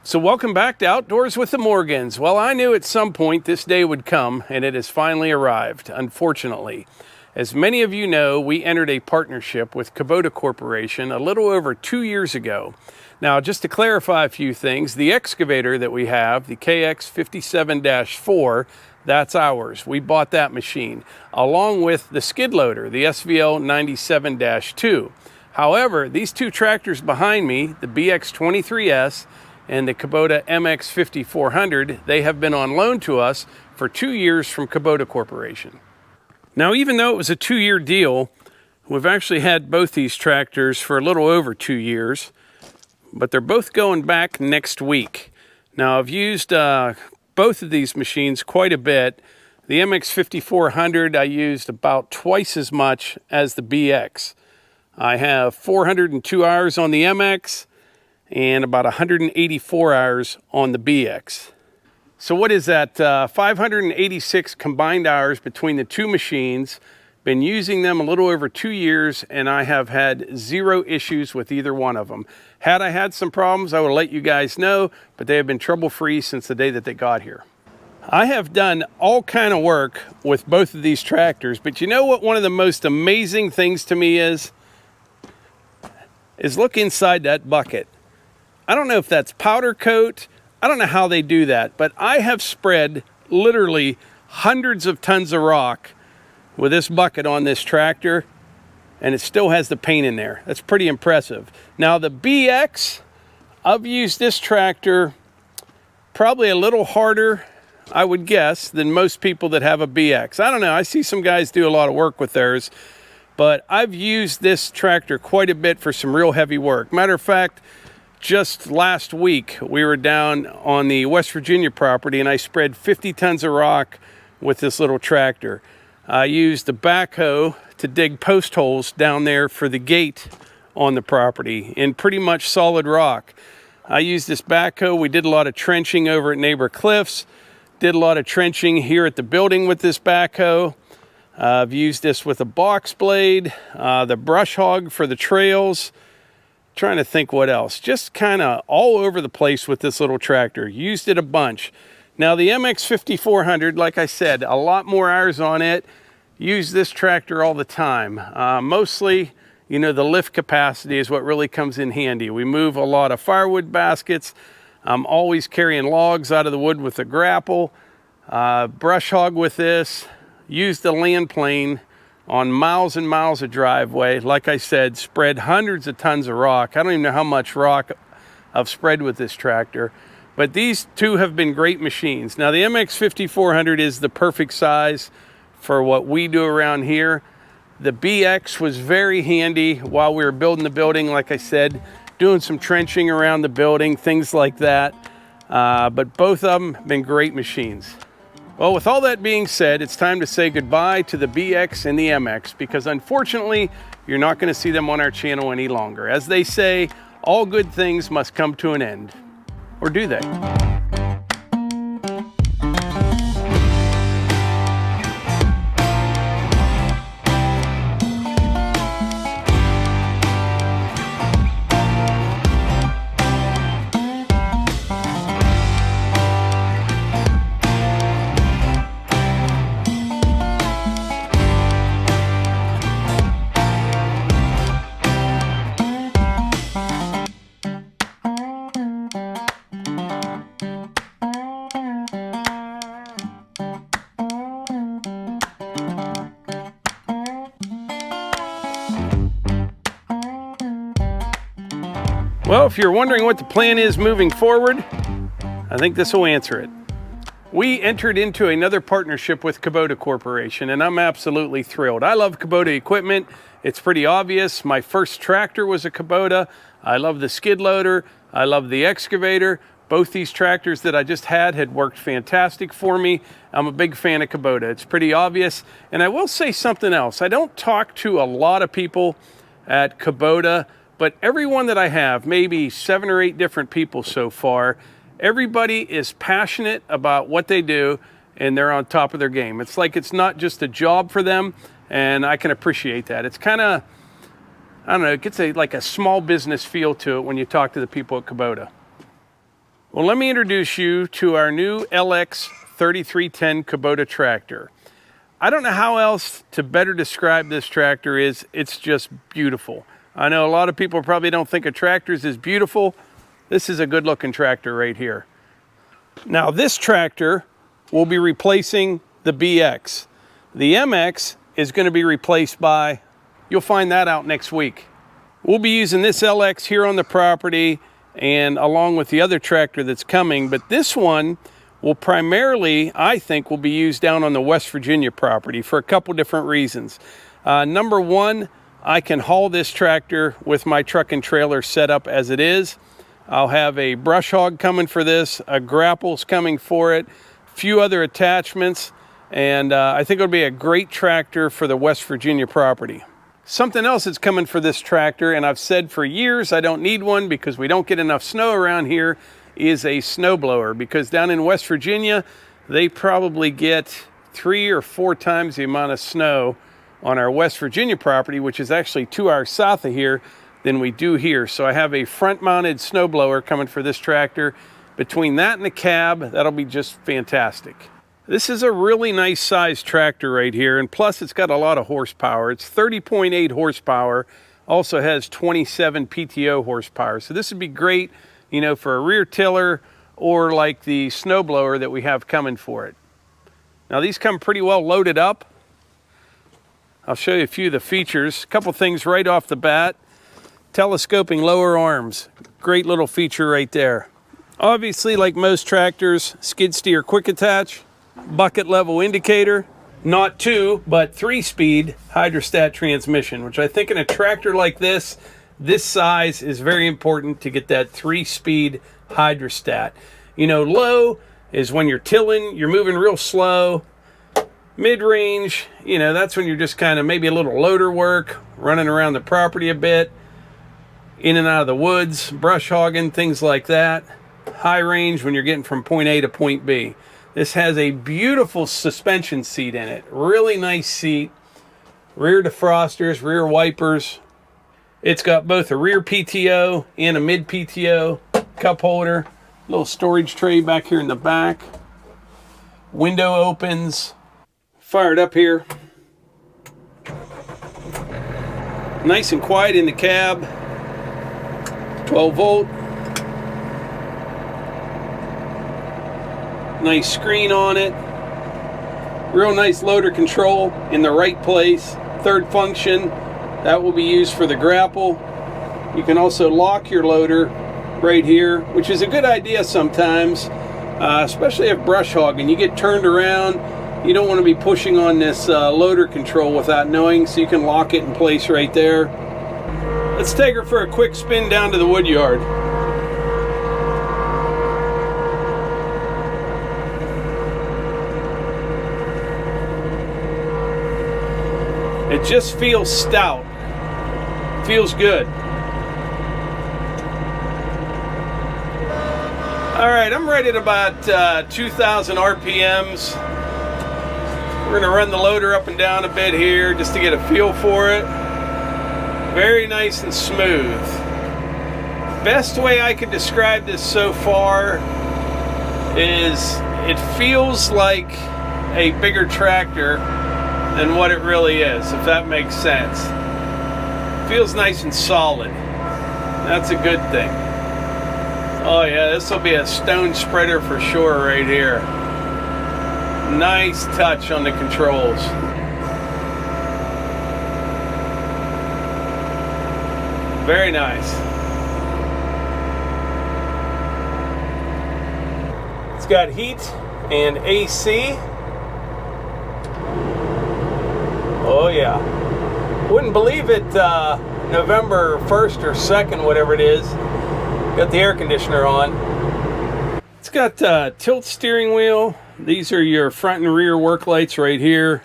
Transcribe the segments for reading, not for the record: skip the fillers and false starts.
So welcome back to Outdoors with the Morgans. Well, I knew at some point this day would come, and it has finally arrived, unfortunately. As many of you know, we entered a partnership with Kubota Corporation a little over 2 years ago. Now, just to clarify a few things, the excavator that we have, the KX57-4, that's ours. We bought that machine, along with the skid loader, the SVL 97-2. However, these two tractors behind me, the BX23S and the Kubota MX5400, they have been on loan to us for 2 years from Kubota Corporation. Now, even though it was a 2-year deal, we've actually had both these tractors for a little over 2 years, but they're both going back next week. Now, I've used both of these machines quite a bit. The MX5400 I used about twice as much as the BX. I have 402 hours on the MX and about 184 hours on the BX. So what is that? 586 combined hours between the two machines. Been using them a little over 2 years, and I have had 0 issues with either one of them. Had I had some problems, I would let you guys know, but they have been trouble-free since the day that they got here. I have done all kind of work with both of these tractors, but you know what one of the most amazing things to me is look inside that bucket. I don't know if that's powder coat. I don't know how they do that, but I have spread literally hundreds of tons of rock with this bucket on this tractor, and it still has the paint in there. That's pretty impressive. Now the BX, I've used this tractor probably a little harder, I would guess, than most people that have a BX. I don't know, I see some guys do a lot of work with theirs, but I've used this tractor quite a bit for some real heavy work. Matter of fact, just last week, we were down on the West Virginia property and I spread 50 tons of rock with this little tractor. I used the backhoe to dig post holes down there for the gate on the property in pretty much solid rock. I used this backhoe. We did a lot of trenching over at Neighbor Cliffs, did a lot of trenching here at the building with this backhoe. I've used this with a box blade, the brush hog for the trails. Trying to think what else. Just kind of all over the place with this little tractor. Used it a bunch. Now the MX5400, like I said, a lot more hours on it. Use this tractor all the time. Mostly, you know, the lift capacity is what really comes in handy. We move a lot of firewood baskets. I'm always carrying logs out of the wood with a grapple. Brush hog with this. Use the land plane on miles and miles of driveway. Like I said, spread hundreds of tons of rock. I don't even know how much rock I've spread with this tractor, but these two have been great machines. Now the MX5400 is the perfect size for what we do around here. The BX was very handy while we were building the building, like I said, doing some trenching around the building, things like that. But both of them have been great machines. Well, with all that being said, it's time to say goodbye to the BX and the MX because unfortunately, you're not going to see them on our channel any longer. As they say, all good things must come to an end. Or do they? Well, if you're wondering what the plan is moving forward, I think this will answer it. We entered into another partnership with Kubota Corporation, and I'm absolutely thrilled. I love Kubota equipment. It's pretty obvious. My first tractor was a Kubota. I love the skid loader. I love the excavator. Both these tractors that I just had worked fantastic for me. I'm a big fan of Kubota. It's pretty obvious. And I will say something else. I don't talk to a lot of people at Kubota, but everyone that I have, maybe 7 or 8 different people so far, everybody is passionate about what they do and they're on top of their game. It's like it's not just a job for them, and I can appreciate that. It's kind of, I don't know, it gets like a small business feel to it when you talk to the people at Kubota. Well, let me introduce you to our new LX 3310 Kubota tractor. I don't know how else to better describe this tractor. It's just beautiful. I know a lot of people probably don't think of tractors as beautiful. This is a good looking tractor right here. Now this tractor will be replacing the BX. The MX is going to be replaced by, you'll find that out next week. We'll be using this LX here on the property and along with the other tractor that's coming, but this one will primarily, I think, will be used down on the West Virginia property for a couple different reasons. Number one, I can haul this tractor with my truck and trailer set up as it is. I'll have a brush hog coming for this, a grapple's coming for it, a few other attachments, and I think it'll be a great tractor for the West Virginia property. Something else that's coming for this tractor, and I've said for years I don't need one because we don't get enough snow around here, is a snowblower, because down in West Virginia they probably get 3 or 4 times the amount of snow on our West Virginia property, which is actually 2 hours south of here, than we do here. So I have a front mounted snowblower coming for this tractor. Between that and the cab, that'll be just fantastic. This is a really nice sized tractor right here, and plus it's got a lot of horsepower. It's 30.8 horsepower, also has 27 PTO horsepower. So this would be great, you know, for a rear tiller or like the snowblower that we have coming for it. Now these come pretty well loaded up. I'll show you a few of the features. A couple things right off the bat. Telescoping lower arms, great little feature right there. Obviously, like most tractors, skid steer quick attach. Bucket level indicator, not 2 but 3-speed hydrostat transmission, which I think in a tractor like this size is very important to get that 3-speed hydrostat. You know, low is when you're tilling, you're moving real slow. Mid-range, you know, that's when you're just kind of maybe a little loader work, running around the property a bit, in and out of the woods, brush hogging, things like that. High range when you're getting from point A to point B. This has a beautiful suspension seat in it. Really nice seat. Rear defrosters, rear wipers. It's got both a rear PTO and a mid PTO cup holder. Little storage tray back here in the back. Window opens. Fired up here. Nice and quiet in the cab. 12 volt. Nice screen on it. Real nice loader control in the right place. Third function, that will be used for the grapple. You can also lock your loader right here, which is a good idea sometimes, especially if brush hogging. You get turned around, you don't want to be pushing on this loader control without knowing, so you can lock it in place right there. Let's take her for a quick spin down to the wood yard. It just feels stout. Feels good. All right, I'm right at about 2,000 RPMs. We're gonna run the loader up and down a bit here just to get a feel for it. Very nice and smooth. Best way I could describe this so far is it feels like a bigger tractor than what it really is, if that makes sense. Feels nice and solid. That's a good thing. Oh yeah, this will be a stone spreader for sure right here. Nice touch on the controls. Very nice. It's got heat and AC. Oh yeah. Wouldn't believe it, November 1st or 2nd, whatever it is. Got the air conditioner on. It's got tilt steering wheel. These are your front and rear work lights right here,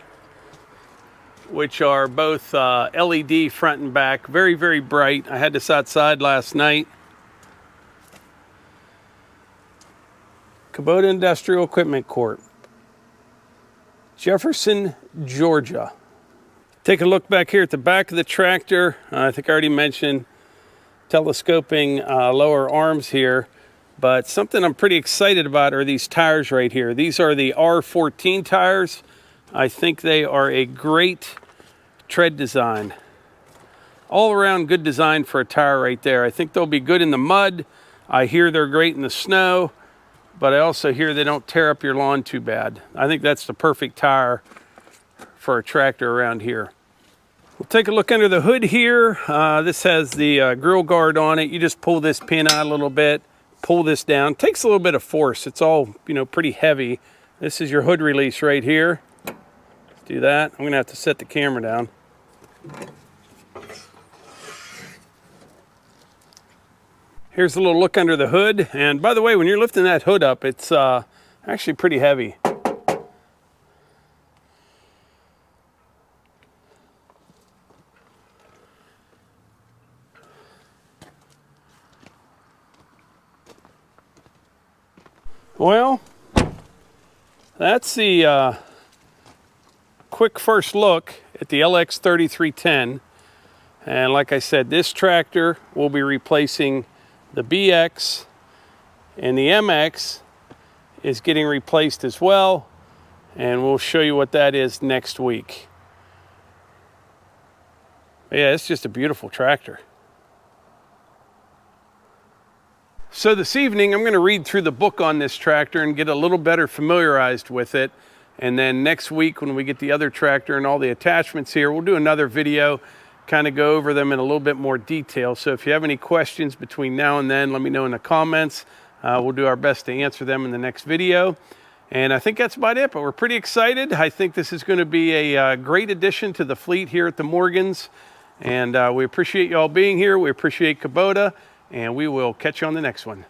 which are both LED front and back. Very, very bright. I had this outside last night. Kubota Industrial Equipment Corp. Jefferson, Georgia. Take a look back here at the back of the tractor. I think I already mentioned telescoping lower arms here. But something I'm pretty excited about are these tires right here. These are the R14 tires. I think they are a great tread design. All around good design for a tire right there. I think they'll be good in the mud. I hear they're great in the snow, but I also hear they don't tear up your lawn too bad. I think that's the perfect tire for a tractor around here. We'll take a look under the hood here. This has the grill guard on it. You just pull this pin out a little bit, pull this down. It takes a little bit of force. It's all, pretty heavy. This is your hood release right here. Let's do that. I'm gonna have to set the camera down. Here's a little look under the hood. And by the way, when you're lifting that hood up, it's actually pretty heavy. Well, that's the quick first look at the LX 3310. And like I said, this tractor will be replacing the BX, and the MX is getting replaced as well. And we'll show you what that is next week. But yeah, it's just a beautiful tractor. So this evening, I'm going to read through the book on this tractor and get a little better familiarized with it. And then next week, when we get the other tractor and all the attachments here, we'll do another video, kind of go over them in a little bit more detail. So if you have any questions between now and then, let me know in the comments. We'll do our best to answer them in the next video. And I think that's about it, but we're pretty excited. I think this is going to be a great addition to the fleet here at the Morgans. And we appreciate you all being here. We appreciate Kubota. And we will catch you on the next one.